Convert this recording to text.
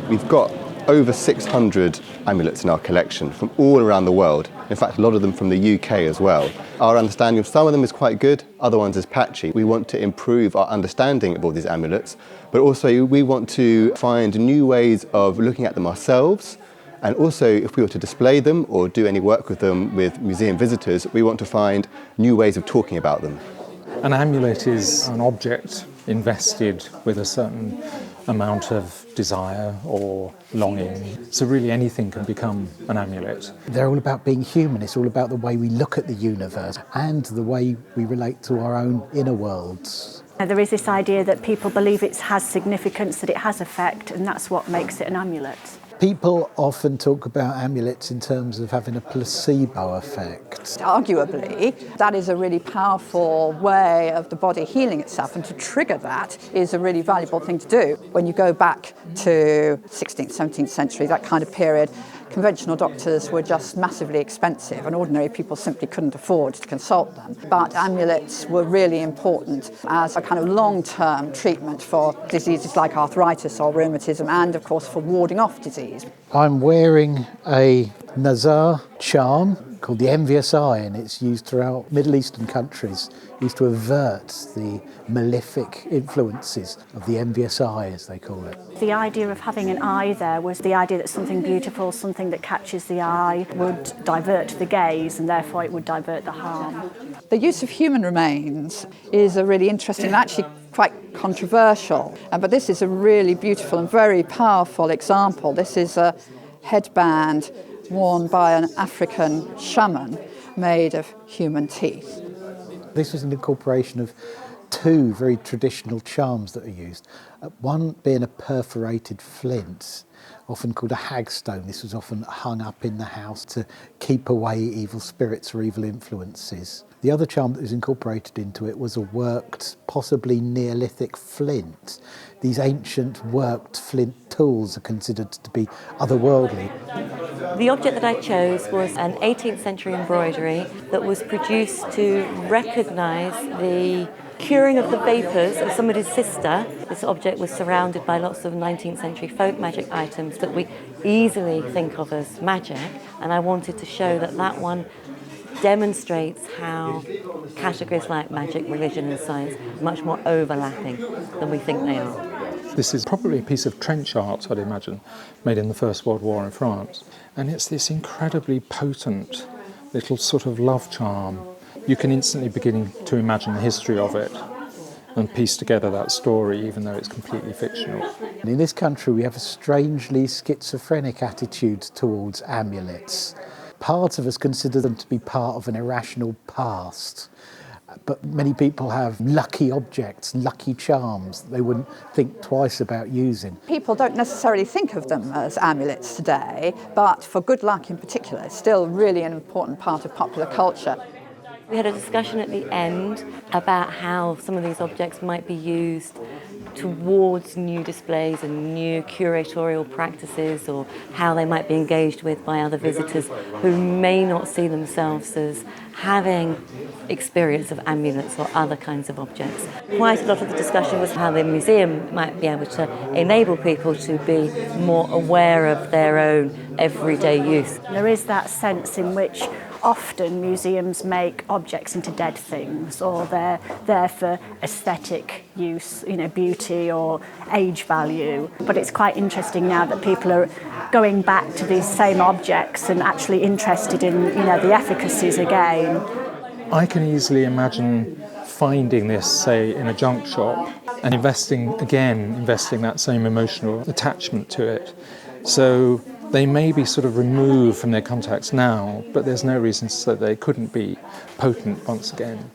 We've got over 600 amulets in our collection from all around the world. In fact, a lot of them from the UK as well. Our understanding of some of them is quite good, other ones is patchy. We want to improve our understanding of all these amulets, but also we want to find new ways of looking at them ourselves. And also, if we were to display them or do any work with them with museum visitors, we want to find new ways of talking about them. An amulet is an object invested with a certain amount of desire or longing. So really anything can become an amulet. They're all about being human. It's all about the way we look at the universe and the way we relate to our own inner worlds. There is this idea that people believe it has significance, that it has effect, and that's what makes it an amulet. People often talk about amulets in terms of having a placebo effect. Arguably, that is a really powerful way of the body healing itself, and to trigger that is a really valuable thing to do. When you go back to 16th, 17th century, that kind of period, conventional doctors were just massively expensive and ordinary people simply couldn't afford to consult them. But amulets were really important as a kind of long-term treatment for diseases like arthritis or rheumatism, and of course for warding off disease. I'm wearing a Nazar charm called the envious eye, and it's used throughout Middle Eastern countries, used to avert the malefic influences of the envious eye, as they call it. The idea of having an eye there was the idea that something beautiful, something that catches the eye, would divert the gaze, and therefore it would divert the harm. The use of human remains is a really interesting and actually quite controversial, but this is a really beautiful and very powerful example. This is a headband worn by an African shaman made of human teeth. This was an incorporation of two very traditional charms that are used. One being a perforated flint, often called a hagstone. This was often hung up in the house to keep away evil spirits or evil influences. The other charm that was incorporated into it was a worked, possibly Neolithic flint. These ancient worked flint tools are considered to be otherworldly. The object that I chose was an 18th century embroidery that was produced to recognise the curing of the vapours of somebody's sister. This object was surrounded by lots of 19th century folk magic items that we easily think of as magic, and I wanted to show that that one demonstrates how categories like magic, religion and science are much more overlapping than we think they are. This is probably a piece of trench art, I'd imagine, made in the First World War in France. And it's this incredibly potent little sort of love charm. You can instantly begin to imagine the history of it and piece together that story, even though it's completely fictional. And in this country, we have a strangely schizophrenic attitude towards amulets. Part of us consider them to be part of an irrational past. But many people have lucky objects, lucky charms that they wouldn't think twice about using. People don't necessarily think of them as amulets today, but for good luck in particular, it's still really an important part of popular culture. We had a discussion at the end about how some of these objects might be used towards new displays and new curatorial practices, or how they might be engaged with by other visitors who may not see themselves as having experience of amulets or other kinds of objects. Quite a lot of the discussion was how the museum might be able to enable people to be more aware of their own everyday use. There is that sense in which often museums make objects into dead things, or they're there for aesthetic use, beauty or age value. But it's quite interesting now that people are going back to these same objects and actually interested in, the efficacies again. I can easily imagine finding this, say, in a junk shop and investing that same emotional attachment to it. So they may be sort of removed from their context now, but there's no reason to say they couldn't be potent once again.